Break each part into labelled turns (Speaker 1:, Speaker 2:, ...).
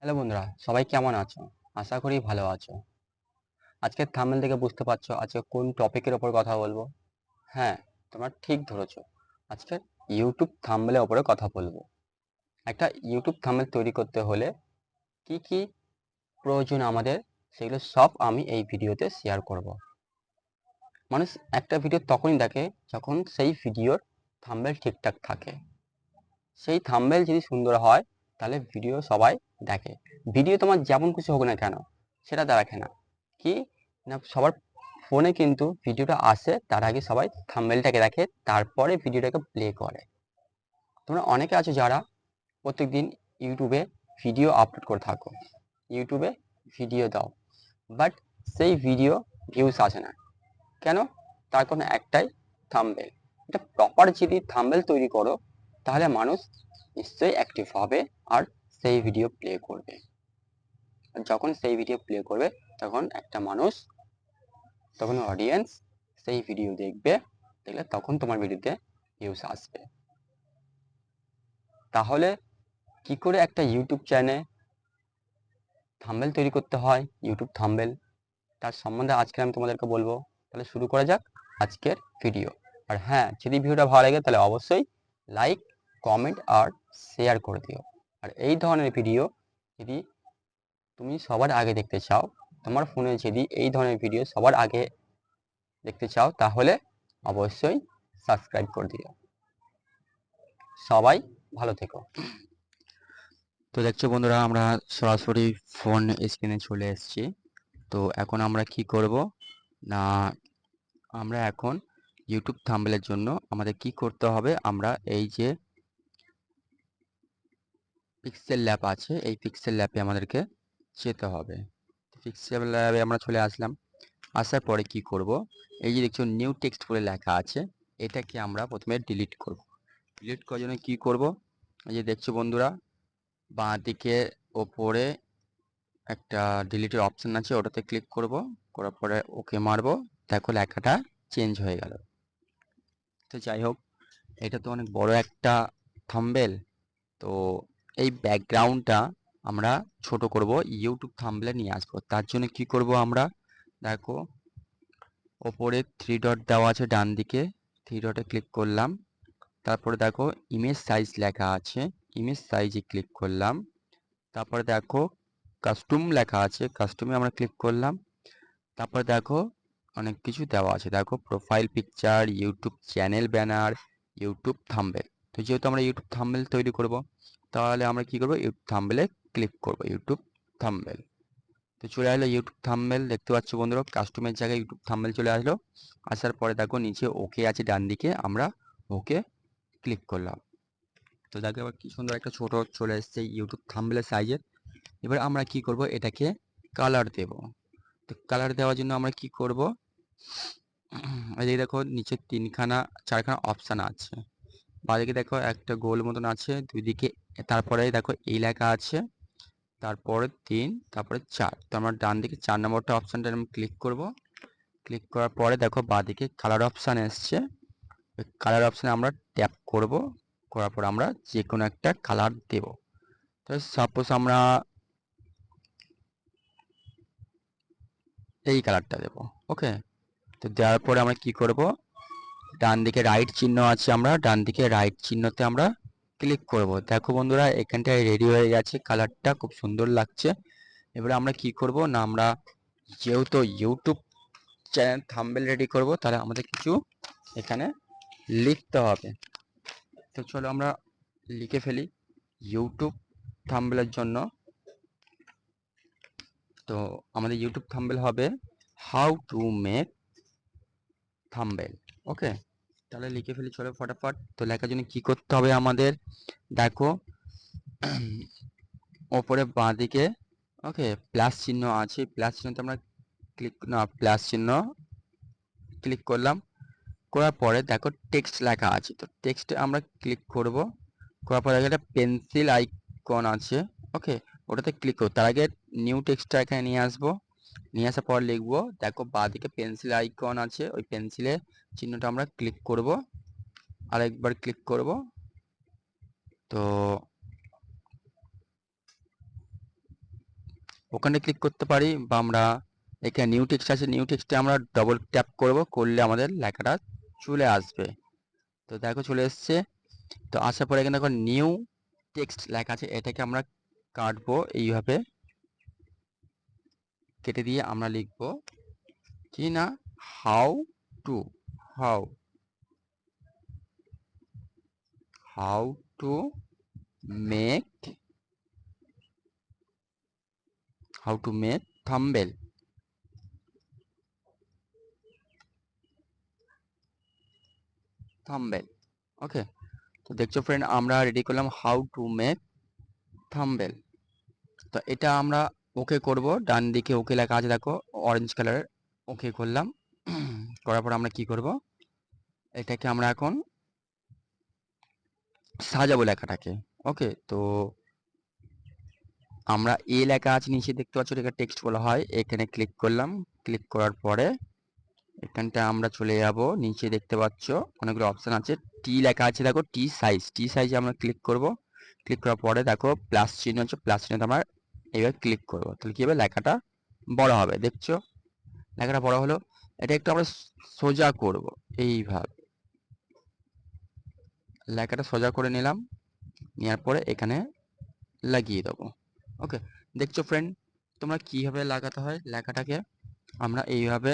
Speaker 1: Hello বন্ধুরা, সবাই কেমন আছো? আশা করি ভালো আছো। আজকের থাম্বনেল থেকে বুঝতে পারছো আজকে কোন টপিকের ওপর কথা বলবো। হ্যাঁ, তোমরা ঠিক ধরেছো। আজকে ইউটিউব থাম্বনেলের ওপরে কথা বলবো। একটা ইউটিউব থাম্বনেল তৈরি করতে হলে কি কি প্রয়োজন আমাদের, সেগুলো সব আমি এই ভিডিওতে শেয়ার করব। মানুষ একটা ভিডিও তখনই দেখে যখন সেই ভিডিওর থাম্বনেল ঠিকঠাক থাকে। সেই থাম্বনেল যদি সুন্দর হয় তাহলে ভিডিও সবাই দেখে। ভিডিও তোমার যেমন খুশি হোক না কেন সেটা দেখে না, কি না সবার ফোনে কিন্তু ভিডিওটা আসে তার আগে সবাই থাম্বনেলটাকে দেখে, তারপরে ভিডিওটাকে প্লে করে। তোমরা অনেকে আছো যারা প্রত্যেকদিন ইউটিউবে ভিডিও আপলোড করে থাকো, ইউটিউবে ভিডিও দাও, বাট সেই ভিডিও ভিউজ আসে না কেন? তার কোনো একটাই, থাম্বনেল। এটা প্রপার যদি থাম্বনেল তৈরি করো তাহলে মানুষ নিশ্চয়ই অ্যাক্টিভ হবে আর সেই ভিডিও প্লে করবে। আর যখন সেই ভিডিও প্লে করবে তখন একটা মানুষ, তখন অডিয়েন্স সেই ভিডিও দেখবে, দেখলে তখন তোমার ভিডিওতে ভিউজ আসবে। তাহলে কি করে একটা ইউটিউব চ্যানেলে থাম্বনেল তৈরি করতে হয়, ইউটিউব থাম্বনেল, তার সম্বন্ধে আজকে আমি তোমাদেরকে বলবো। তাহলে শুরু করা যাক আজকের ভিডিও। আর হ্যাঁ, যদি ভিডিওটা ভালো লাগে তাহলে অবশ্যই লাইক, কমেন্ট আর শেয়ার করে দিও। আর এই ধরনের ভিডিও যদি তুমি সবার আগে দেখতে চাও, তোমার ফোনে যদি এই ধরনের ভিডিও সবার আগে দেখতে চাও তাহলে অবশ্যই সাবস্ক্রাইব করে দিও। সবাই ভালো থেকো। তো দেখছো বন্ধুরা, আমরা সরাসরি ফোন স্ক্রিনে চলে এসেছি। তো এখন আমরা কি করব না, আমরা এখন ইউটিউব থাম্বনেলের জন্য আমাদের কি করতে হবে, আমরা এই যে পিক্সেল ল্যাব আছে এই পিক্সেল ল্যাবে আমাদেরকে যেতে হবে। পিক্সেল ল্যাবে আমরা চলে আসলাম। আসার পরে কি করব, এই যে দেখছো নিউ টেক্সট বলে লেখা আছে, এটাকে আমরা প্রথমে ডিলিট করব। ডিলিট করার জন্য কি করব, এই যে দেখছো বন্ধুরা, বাঁ দিকে ওপরে একটা ডিলিটের অপশন আছে, ওটাতে ক্লিক করব, করার পরে ওকে মারবো। দেখো লেখাটা চেঞ্জ হয়ে গেল। তো যাই হোক, এটা তো অনেক বড় একটা থাম্বনেল। তো এই ব্যাকগ্রাউন্ডটা আমরা ছোট করব, ইউটিউব থাম্বনেলে নিয়ে আসবো। তার জন্য কি করব আমরা, দেখো ওপরে থ্রি ডট দেওয়া আছে ডান দিকে, থ্রি ডটে ক্লিক করলাম। তারপরে দেখো ইমেজ সাইজ লেখা আছে, ইমেজ সাইজে ক্লিক করলাম। তারপরে দেখো কাস্টম লেখা আছে, কাস্টমে আমরা ক্লিক করলাম। তারপরে দেখো অনেক কিছু দেওয়া আছে, দেখো profile picture, YouTube channel banner, YouTube thumbnail. তো যেহেতু আমরা ইউটিউব থাম্বনেল তৈরি করব, তাহলে আমরা কি করব, ইউটিউব থাম্বনেলে ক্লিক করব, ইউটিউব থাম্বনেল। তো চলে আসলো ইউটিউব থাম্বনেল, দেখতে পাচ্ছ বন্ধুরা কাস্টমের জায়গায় ইউটিউব থাম্বনেল চলে আসলো। আসার পরে দেখো নিচে ওকে আছে ডান দিকে, আমরা ওকে ক্লিক করলাম। তো দেখো এবার কি সুন্দর একটা ছোট চলে এসেছে ইউটিউব থাম্বনেলের সাইজের। এবার আমরা কি করব, এটাকে কালার দেব। তো কালার দেওয়ার জন্য আমরা কি করব, এই যে দেখো নিচে চারখানা অপশান আছে। বাঁদিকে দেখো একটা গোল মতন আছে দুই দিকে, তারপরে দেখো এই লেখা আছে, তারপরে 3, তারপরে 4। তো আমরা ডান দিকে 4 নম্বরটা অপশানটা আমি ক্লিক করব। ক্লিক করার পরে দেখো বাঁদিকে কালার অপশান এসছে, কালার অপশানে আমরা ট্যাপ করব। করার পর আমরা যে কোনো একটা কালার দেব। তো সাপোজ আমরা এই কালারটা দেব। ওকে, তো দেওয়ার পরে আমরা কি করব, ডান দিকে রাইট চিহ্ন আছে, আমরা ডান দিকে রাইট চিহ্নতে আমরা ক্লিক করব। দেখো বন্ধুরা এখানটায় রেডি হয়ে গেছে, কালারটা খুব সুন্দর লাগছে। এবারে আমরা কি করব না, আমরা যেহেতু ইউটিউব চ্যানেল থাম্বনেল রেডি করব, তাহলে আমাদের কিছু এখানে লিখতে হবে। তো চলো আমরা লিখে ফেলি ইউটিউব থাম্বনেলের জন্য। তো আমাদের ইউটিউব থাম্বনেল হবে হাউ টু মেক থাম্বনেল। ওকে, তাহলে লিখে ফেলি চলো ফটাফট। তো লেখার জন্য কি করতে হবে আমাদের, দেখো ওপরে বাঁ দিকে ওকে প্লাস চিহ্ন আছে, প্লাস চিহ্নতে আমরা প্লাস চিহ্ন ক্লিক করলাম। করার পরে দেখো টেক্সট লেখা আছে, তো টেক্সটে আমরা ক্লিক করব। করার পরে একটা পেন্সিল আইকন আছে, ওকে ওটাতে ক্লিক করব। তার আগে নিউ টেক্সটটা এখানে নিয়ে আসবো, নিয়ে আসার পর লিখবো, দেখো বাঁদিকে পেন্সিল আইকন আছে, ওই পেন্সিলের চিহ্নটা আমরা ক্লিক করব, আরেকবার ক্লিক করব। তো ওখানে ক্লিক করতে পারি, বা আমরা এখানে নিউ টেক্সট আছে, নিউ টেক্সটে আমরা ডবল ট্যাপ করব, করলে আমাদের লেখাটা চলে আসবে। তো দেখো চলে এসছে। তো আসার পরে এখানে দেখো নিউ টেক্সট লেখা আছে, এটাকে আমরা কাটবো এইভাবে, কেটে দিয়ে আমরা লিখবো কি না, how to how how to make how to make thumbnail. Thumbnail okay. তো দেখছো ফ্রেন্ড, আমরা রেডি করলাম হাউ টু মেক থাম্বনেল। তো এটা আমরা ওকে করব, ডান দিকে ওকে লেখা আছে দেখো অরেঞ্জ কালারের, ওকে করলাম। করার পর আমরা কি করব, এটাকে আমরা এখন সাজাবো লেখাটাকে। ওকে, তো আমরা এ লেখা আছে নিচে দেখতে পাচ্ছ, এটা টেক্সট বলা হয়, এখানে ক্লিক করলাম। ক্লিক করার পরে এখানটা আমরা চলে যাব, নিচে দেখতে পাচ্ছ অনেকগুলো অপশন আছে, টি লেখা আছে দেখো, টি সাইজ, টি সাইজে আমরা ক্লিক করব। ক্লিক করার পরে দেখো প্লাস চিহ্ন আছে, প্লাস চিহ্নতে আমরা এইভাবে ক্লিক করব, তাহলে কি হবে, লেখাটা বড় হবে। দেখছো লেখাটা বড় হলো। এটা একটু আমরা সোজা করব, এইভাবে লেখাটা সোজা করে নিলাম, নেওয়ার পরে এখানে লাগিয়ে দেবো। ওকে, দেখছো ফ্রেন্ড তোমরা কিভাবে লাগাতে হয় লেখাটাকে, আমরা এইভাবে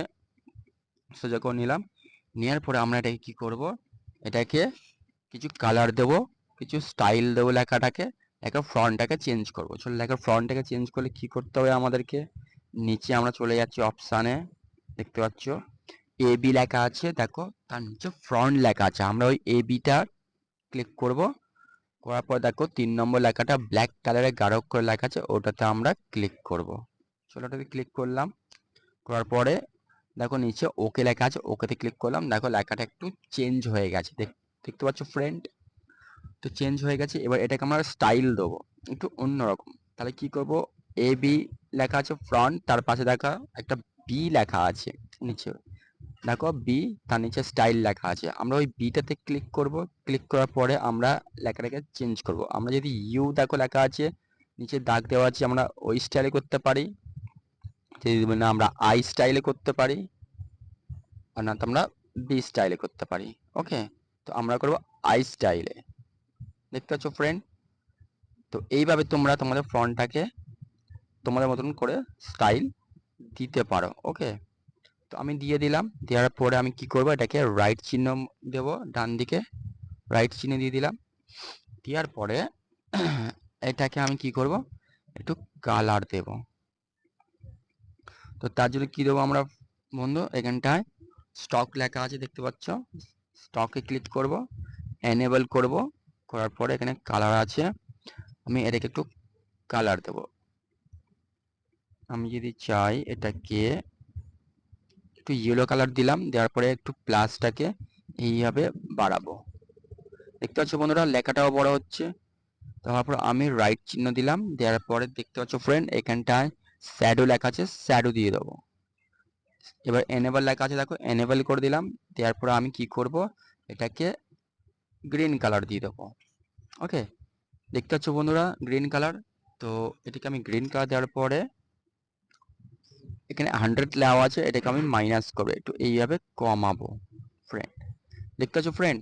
Speaker 1: সোজা করে নিলাম। নেওয়ার পরে আমরা এটাকে কি করব, এটাকে কিছু কালার দেব, কিছু স্টাইল দেবো লেখাটাকে, লেখার ফ্রন্টটাকে চেঞ্জ করব। চলো লেখার ফ্রন্টটাকে চেঞ্জ করলে কি করতে হবে আমাদেরকে, নিচে আমরা চলে যাচ্ছি অপশানে, দেখতে পাচ্ছ এ বি লেখা আছে দেখো, তার নিচে ফ্রন্ট লেখা আছে, আমরা ওই এ বিটা ক্লিক করব। করার পর দেখো 3 নম্বর লেখাটা ব্ল্যাক কালারে গাঢ় করে লেখা আছে, ওটাতে আমরা ক্লিক করব। চলো ওটাতে ক্লিক করলাম। করার পরে দেখো নিচে ওকে লেখা আছে, ওকেতে ক্লিক করলাম, দেখো লেখাটা একটু চেঞ্জ হয়ে গেছে, দেখতে পাচ্ছ ফ্রেন্ড। তো চেঞ্জ হয়ে গেছে, এবার এটাকে আমরা স্টাইল দেবো একটু অন্যরকম। তাহলে কি করব, এ বি লেখা আছে ফ্রন্ট, তার পাশে দেখা একটা বি লেখা আছে নিচে, দেখো বি, তার নিচে স্টাইল লেখা আছে, আমরা ওই বিটাতে ক্লিক করব। ক্লিক করার পরে আমরা লেখাটাকে চেঞ্জ করব। আমরা যদি ইউ দেখো লেখা আছে, নিচে দাগ দেওয়া আছে, আমরা ওই স্টাইলে করতে পারি, যদি না আমরা আই স্টাইলে করতে পারি, আর না তো আমরা বি স্টাইলে করতে পারি। ওকে, তো আমরা করব আই স্টাইলে, দেখতে পাচ্ছ ফ্রেন্ড। তো এইভাবে তোমরা তোমাদের ফ্রন্টটাকে তোমাদের মতন করে স্টাইল দিতে পারো। ওকে, তো আমি দিয়ে দিলাম, দেওয়ার পরে আমি কি করব, এটাকে রাইট চিহ্ন দেব, ডান দিকে রাইট চিহ্ন দিয়ে দিলাম। দেওয়ার পরে এটাকে আমি কি করব, একটু কালার দেব। তো তার জন্য কি দেবো আমরা বন্ধু, এখানটায় স্টক লেখা আছে দেখতে পাচ্ছ, স্টকে ক্লিক করব, এনেবল করব। করার পরে এখানে কালার আছে, আমি এটাকে একটু কালার দেব। আমি যদি চাই এটাকে একটু ইয়েলো কালার দিলাম, দেওয়ার পরে একটু প্লাসটাকে এইভাবে বাড়াবো। দেখতে পাচ্ছ বন্ধুরা লেখাটাও বড় হচ্ছে। তারপর আমি রাইট চিহ্ন দিলাম, দেওয়ার পরে দেখতে পাচ্ছ ফ্রেন্ড এখানটায় শ্যাডো লেখা আছে, শ্যাডো দিয়ে দেবো। এবার এনেবল লেখা আছে দেখো, এনেবল করে দিলাম। দেওয়ার পরে আমি কি করব, এটাকে গ্রিন কালার দিয়ে দেবো। ওকে, দেখতে পাচ্ছ বন্ধুরা গ্রিন কালার। তো এটাকে আমি গ্রিন কালার দেওয়ার পরে এখানে 100 লেওয়া আছে, এটাকে আমি মাইনাস করবো, একটু এইভাবে কমাবো ফ্রেন্ড। দেখতে পাচ্ছ ফ্রেন্ড,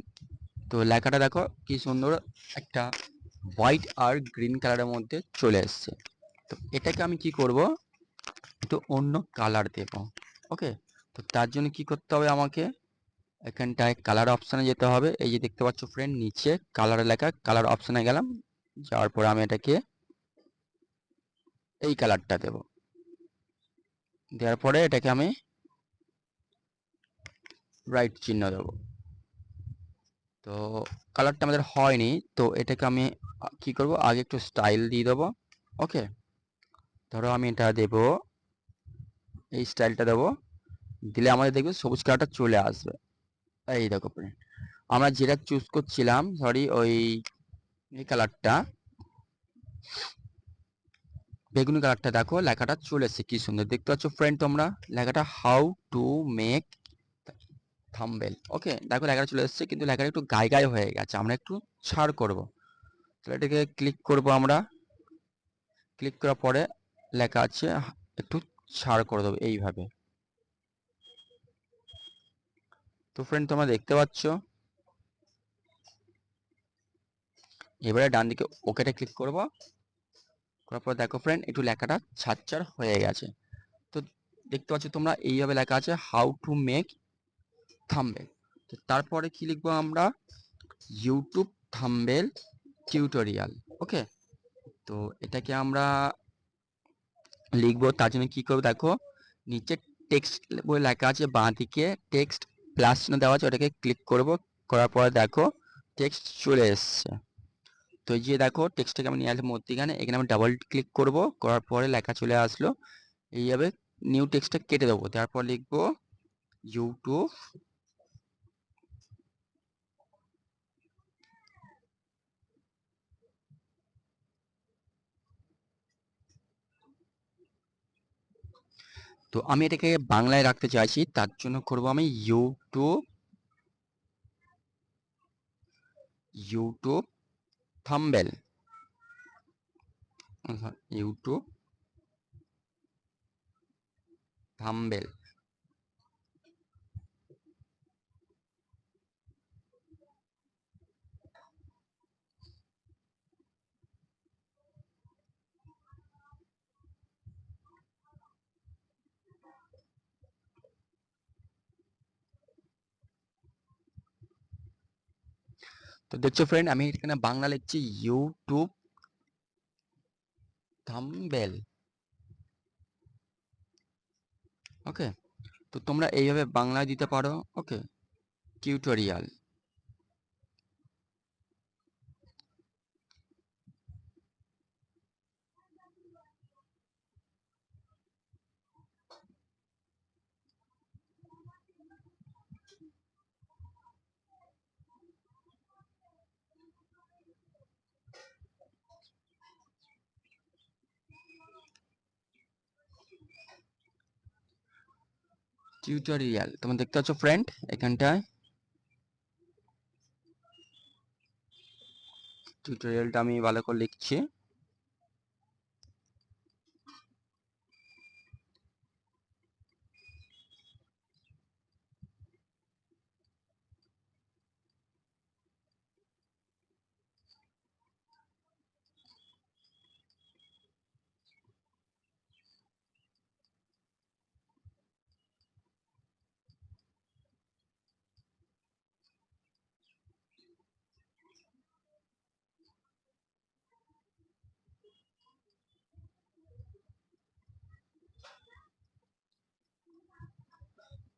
Speaker 1: তো লেখাটা দেখো কি সুন্দর একটা হোয়াইট আর গ্রিন কালারের মধ্যে চলে এসছে। তো এটাকে আমি কি করব, একটু অন্য কালার দেব। ওকে, তো তার জন্য কি করতে হবে আমাকে, এখানটায় কালার অপশানে যেতে হবে। এই যে দেখতে পাচ্ছ ফ্রেন্ড নিচে কালার লেখা, কালার অপশানে গেলাম, যাওয়ার পরে আমি এটাকে এই কালারটা দেব। দেওয়ার পরে এটাকে আমি রাইট চিহ্ন দেব। তো কালারটা আমাদের হয়নি, তো এটাকে আমি কি করব, আগে একটু স্টাইল দিয়ে দেবো। ওকে, ধরো আমি এটা দেব, এই স্টাইলটা দেবো, দিলে আমাদের দেখবে সবুজ কালারটা চলে আসবে। এই দেখো ফ্রেন্ড, আমরা যেটা চুজ করছিলাম, সরি ওই এই কালারটা, বেগুনি কালারটা, দেখো লেখাটা চলে এসেছে, কি সুন্দর দেখতে পাচ্ছ ফ্রেন্ড তোমরা লেখাটা, হাউ টু মেক থাম্বনেল। ওকে, দেখো লেখাটা চলে এসেছে, কিন্তু লেখাটা একটু গায়ে গায়ে হয়ে গেছে, আমরা একটু ছাড় করব। তাহলে এটাকে ক্লিক করব, আমরা ক্লিক করার পরে লেখা আছে একটু ছাড় করে দেবো এইভাবে। তো ফ্রেন্ড তোমরা দেখতে পাচ্ছ, এবারে ডান দিকে ওকেটা ক্লিক করব। করার পর দেখো ফ্রেন্ড একটু লেখাটা ছাড় হয়ে গেছে। তো দেখতে পাচ্ছ তোমরা এইভাবে লেখা আছে হাউ টু মেক থাম্বনেল। তো তারপরে কি লিখবো আমরা, ইউটিউব থাম্বনেল টিউটোরিয়াল। ওকে, তো এটাকে আমরা লিখবো। তার জন্য কি করবো দেখো, নিচে টেক্সট বলে লেখা আছে, বাঁ দিকে টেক্সট প্লাস চিহ্ন দেওয়া আছে, ওটাকে ক্লিক করব। করার পরে দেখো টেক্সট চলে এসছে। তো এই যে দেখো টেক্সটটাকে আমি নিয়ে আসলাম মধ্যিখানে, এখানে আমি ডাবল ক্লিক করব। করার পরে লেখা চলে আসলো। এইভাবে নিউ টেক্সটটা কেটে দেবো, তারপর লিখবো ইউটিউব তো আমি এটাকে বাংলায় রাখতে চাইছি, তার জন্য করব আমি YouTube YouTube thumbnail, YouTube thumbnail. তো দেখছো ফ্রেন্ড আমি এখানে বাংলা লিখছি ইউটিউব থাম্বনেল। ওকে, তো তোমরা এইভাবে বাংলায় দিতে পারো। ওকে, টিউটোরিয়াল। টিউটোরিয়াল তোমরা দেখতে পাচ্ছ ফ্রেন্ড এখানটায় টিউটোরিয়ালটা আমি ভালো করে লিখছি।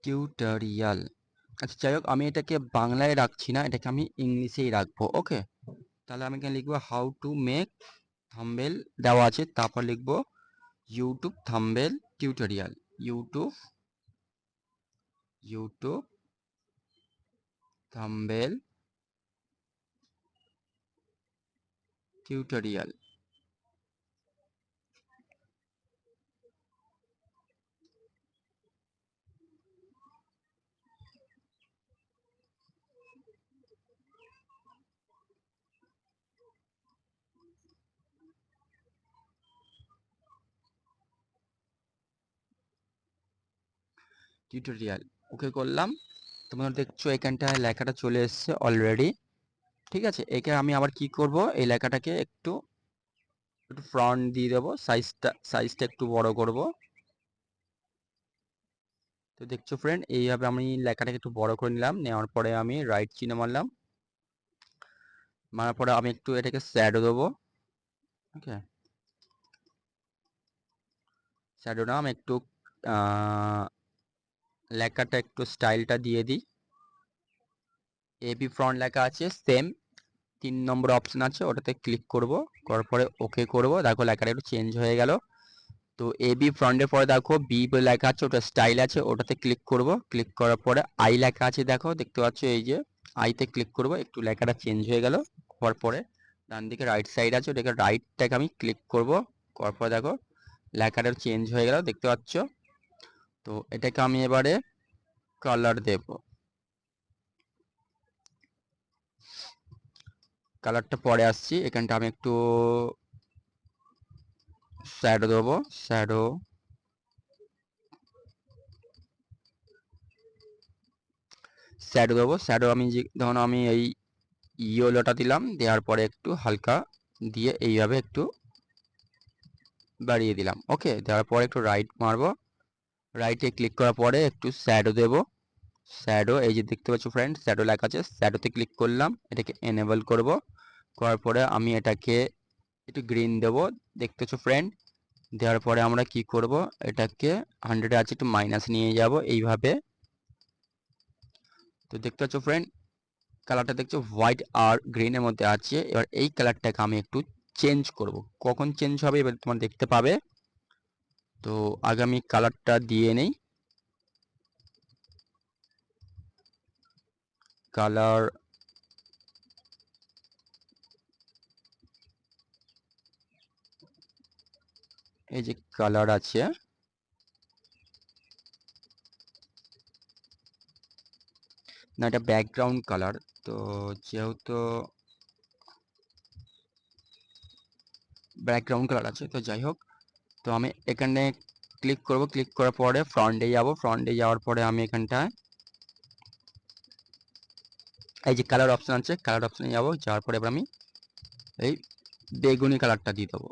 Speaker 1: টিউটোরিয়াল, আচ্ছা যাই হোক আমি এটাকে বাংলায় রাখছি না, এটাকে আমি ইংলিশেই রাখবো। ওকে, তাহলে আমি এখানে লিখবো হাউ টু মেক থাম্বনেল দেওয়া আছে, তারপর লিখবো YouTube thumbnail tutorial, YouTube YouTube thumbnail tutorial. Tutorial okay করলাম। তোমরা দেখছো এখানটায় লেখাটা চলে এসেছে অলরেডি। ঠিক আছে, একে আমি আবার কি করব, এই লেখাটাকে একটু একটু ফ্রন্ট দিয়ে দেবো, সাইজটা একটু বড় করব। তো দেখছো ফ্রেন্ড এইভাবে আমি লেখাটাকে একটু বড় করে নিলাম, নেওয়ার পরে আমি রাইট চিহ্ন মারলাম, মারার পরে আমি একটু এটাকে শ্যাডো দেবো। ওকে, শ্যাডো না আমি একটু লেখাটা একটু স্টাইলটা দিয়ে দিই। এবি ফ্রন্ট লেখা আছে, সেম 3 নম্বর অপশন আছে, ওটাতে ক্লিক করব। করার পরে ওকে করব। দেখো লেখাটা একটু চেঞ্জ হয়ে গেল। তো এবি ফ্রন্টের পরে দেখো বি বলে লেখা আছে, ওটা স্টাইল আছে, ওটাতে ক্লিক করব। ক্লিক করার পরে আই লেখা আছে, দেখো দেখতে পাচ্ছ এই যে আইতে ক্লিক করব, একটু লেখাটা চেঞ্জ হয়ে গেল। হওয়ার পরে ডান দিকে রাইট সাইড আছে, ওটাকে রাইটটাকে আমি ক্লিক করব। করার পরে দেখো লেখাটা চেঞ্জ হয়ে গেল, দেখতে পাচ্ছ। তো এটাকে আমি এবারে কালার দেব। কালারটা পরে আসছি, এখানটা আমি একটু শ্যাডো দেবো, শ্যাডো শ্যাডো দেবো, শ্যাডো আমি ধরুন আমি এই ইয়েলোটা দিলাম, দেওয়ার পরে একটু হালকা দিয়ে এইভাবে একটু বাড়িয়ে দিলাম। ওকে, দেওয়ার পরে একটু রাইট মারবো, রাইটে ক্লিক করার পরে একটু শ্যাডো দেবো, শ্যাডো এই যে দেখতে পাচ্ছ ফ্রেন্ড শ্যাডো লেখা আছে, শ্যাডোতে ক্লিক করলাম, এটাকে এনেবল করব, করার পরে আমি এটাকে একটু গ্রিন দেবো, দেখতে পাচ্ছ ফ্রেন্ড। দেওয়ার পরে আমরা কি করব, এটাকে 100 আছে একটু মাইনাস নিয়ে যাব এইভাবে। তো দেখতে পাচ্ছ ফ্রেন্ড কালারটা দেখছো হোয়াইট আর গ্রিনের মধ্যে আছে। এবার এই কালারটাকে আমি একটু চেঞ্জ করব, কখন চেঞ্জ হবে এবার তোমার দেখতে পাবে। তো আগে আমি কালারটা দিয়ে নেই, কালার এই যে কালার আছে, না এটা ব্যাকগ্রাউন্ড কালার, তো যেহেতু ব্যাকগ্রাউন্ড কালার আছে তো যাই হোক। তো আমি এখানে ক্লিক করব, ক্লিক করার পরে ফ্রন্টে যাব, ফ্রন্টে যাওয়ার পরে আমি এখানটায় এই যে কালার অপশন আছে, কালার অপশনে যাব, যাওয়ার পরে এবার আমি এই বেগুনি কালারটা দিয়ে দেবো।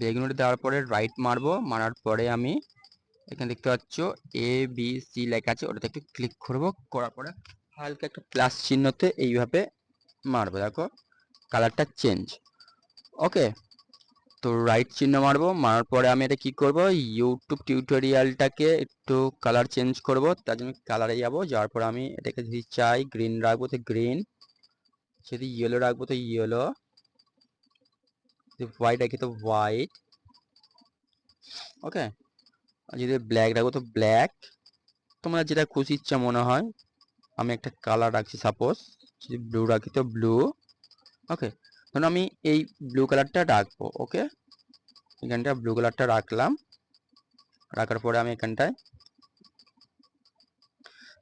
Speaker 1: বেগুনিটা দেওয়ার পরে রাইট মারবো, মারার পরে আমি এখানে দেখতে পাচ্ছ ABC লেখা আছে, ওটাতে একটু ক্লিক করব, করার পরে হালকা একটা প্লাস চিহ্নতে এইভাবে মারবো, দেখো কালারটা চেঞ্জ। ওকে, তো রাইট চিহ্ন মারবো, মারার পরে আমি এটা কি করব, ইউটিউব টিউটোরিয়ালটাকে একটু কালার চেঞ্জ করব, তার জন্য কালারে যাব, যাওয়ার পরে আমি এটাকে যদি চাই গ্রিন রাখবো তো গ্রিন, যদি ইয়েলো রাখবো তো ইয়েলো, যদি হোয়াইট রাখি তো হোয়াইট। ওকে, আর যদি ব্ল্যাক রাখবো তো ব্ল্যাক, তোমরা যেটা খুশি ইচ্ছা মনে হয়। আমি একটা কালার রাখছি সাপোজ, যদি ব্লু রাখি তো ব্লু। ওকে, ধরুন আমি এই ব্লু কালারটা রাখবো। ওকে, এখানটা ব্লু কালারটা রাখলাম, রাখার পরে আমি এখানটায়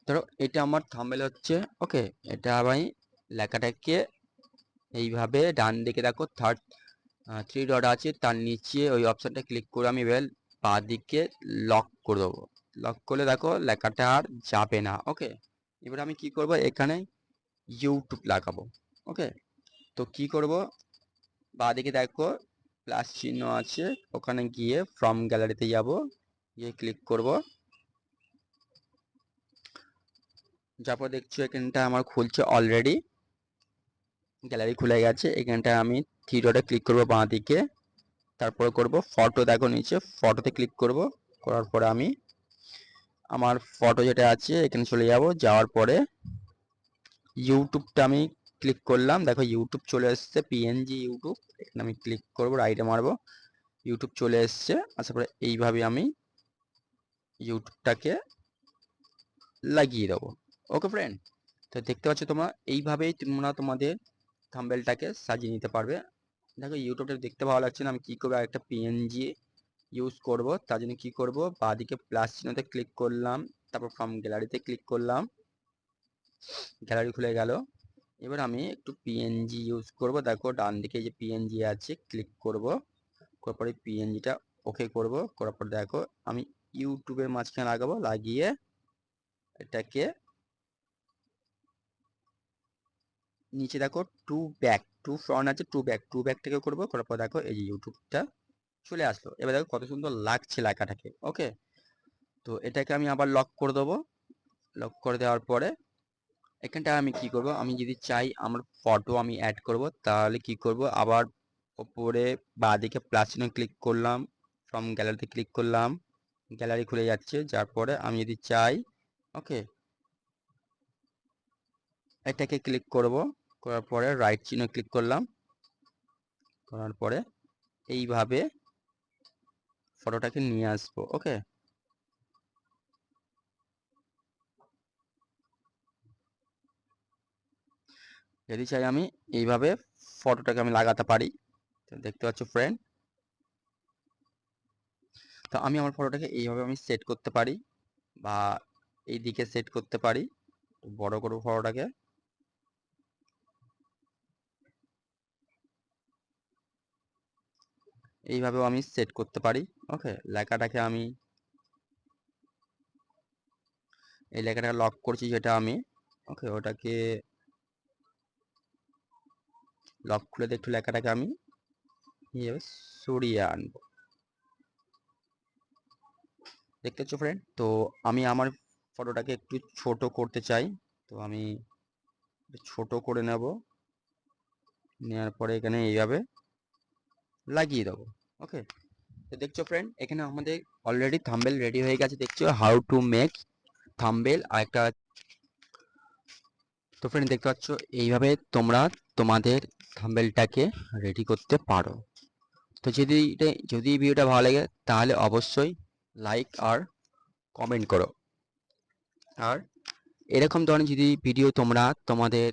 Speaker 1: ধরো এটা আমার থাম্বনেল হচ্ছে। ওকে, এটা আমি লেখাটাকে এইভাবে ডান দিকে দেখো থার্ড 3 ডট আছে, তার নিচে ওই অপশনটা ক্লিক করে আমি এবার বাঁ দিকে লক করে দেবো। লক করলে দেখো লেখাটা আর যাবে না। ওকে, এবার আমি কি করব, এখানে ইউটিউব লাগাবো। ওকে, তো কি করব, বাঁ দিকে দেখো প্লাস চিহ্ন আছে, ওখানে গিয়ে ফ্রম গ্যালারিতে যাব, গিয়ে ক্লিক করব, যারপর দেখছো এখানটা আমার খুলছে অলরেডি, গ্যালারি খুলে গেছে। এখানটা আমি থ্রি ডটে ক্লিক করব বাঁ দিকে, তারপরে করব ফটো, দেখো নিচে ফটোতে ক্লিক করব, করার পরে আমি আমার ফটো যেটা আছে এখানে চলে যাব, যাওয়ার পরে ইউটিউবটা আমি ক্লিক করলাম, দেখো ইউটিউব চলে এসছে, পিএনজি ইউটিউব, এখানে আমি ক্লিক করব, রাইটে মারবো, ইউটিউব চলে এসছে। আসার পরে এইভাবে আমি ইউটিউবটাকে লাগিয়ে দেবো। ওকে ফ্রেন্ড, তো দেখতে পাচ্ছ তোমরা এইভাবেই তোমরা তোমাদের থাম্বনেলটাকে সাজিয়ে নিতে পারবে। দেখো ইউটিউবটা দেখতে ভালো লাগছে না, আমি কি করবো, একটা পিএনজি ইউজ করব, তার জন্য কি করব, বাঁদিকে প্লাস চিহ্নতে ক্লিক করলাম, তারপর ফ্রম গ্যালারিতে ক্লিক করলাম, গ্যালারি খুলে গেল। এবার আমি একটু পিএনজি ইউজ করব, দেখো ডান দিকে যে পিএনজি আছে ক্লিক করব, করার পরে পিএনজিটা ওকে করব, করার পর দেখো আমি ইউটিউবের মাঝখানে লাগাবো, লাগিয়ে এটাকে নিচে দেখো টু ব্যাক টু ফ্রন্ট আছে, টু ব্যাক টু ব্যাক থেকে করবো, করার পর দেখো এই যে ইউটিউবটা চলে আসলো। এবার দেখো কত সুন্দর লাগছে লেখাটাকে। ওকে, তো এটাকে আমি আবার লক করে দেবো, লক করে দেওয়ার পরে এখানটা আমি কি করব, আমি যদি চাই আমার ফটো আমি অ্যাড করব, তাহলে কি করব, আবার ওপরে বাঁদিকে প্লাস চিহ্ন ক্লিক করলাম, ফ্রম গ্যালারিতে ক্লিক করলাম, গ্যালারি খুলে যাচ্ছে, যার পরে আমি যদি চাই, ওকে, এটাকে ক্লিক করব, করার পরে রাইট চিহ্ন ক্লিক করলাম, করার পরে এইভাবে ফটোটাকে নিয়ে আসবো। ওকে, যদি চাই আমি এইভাবে ফটোটাকে আমি লাগাতে পারি। তো দেখতে পাচ্ছ ফ্রেন্ড, তো আমি আমার ফটোটাকে এইভাবে আমি সেট করতে পারি, বা এই দিকে সেট করতে পারি, বড় করব ফটোটাকে। এইভাবেও আমি সেট করতে পারি। ওকে, লেখাটাকে আমি এই লেখাটাকে লক করছি যেটা আমি, ওকে, ওটাকে লক খুলে একটু লেখাটাকে আমি এইভাবে সরিয়ে আনবো। দেখতে পাচ্ছ ফ্রেন্ড? তো আমি আমার ফটোটাকে একটু ছোট করতে চাই, তো আমি ছোট করে নেব, নেওয়ার পরে এখানে এইভাবে লাগিয়ে দেবো। ওকে, তো দেখছো ফ্রেন্ড, এখানে আমাদের অলরেডি থাম্বনেল রেডি হয়ে গেছে। দেখছো হাউ টু মেক থাম্বনেল আর একটা। তো ফ্রেন্ড দেখতে পাচ্ছ এইভাবে তোমরা তোমাদের থাম্বনেলটাকে রেডি করতে পারো। তো যদি ভিডিওটা ভালো লাগে তাহলে অবশ্যই লাইক আর কমেন্ট করো। আর এরকম ধরনের যদি ভিডিও তোমরা তোমাদের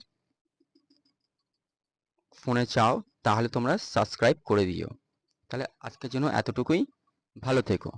Speaker 1: ফোনে চাও তাহলে তোমরা সাবস্ক্রাইব করে দিও। তাহলে আজকের জন্য এতটুকুই, ভালো থেকো।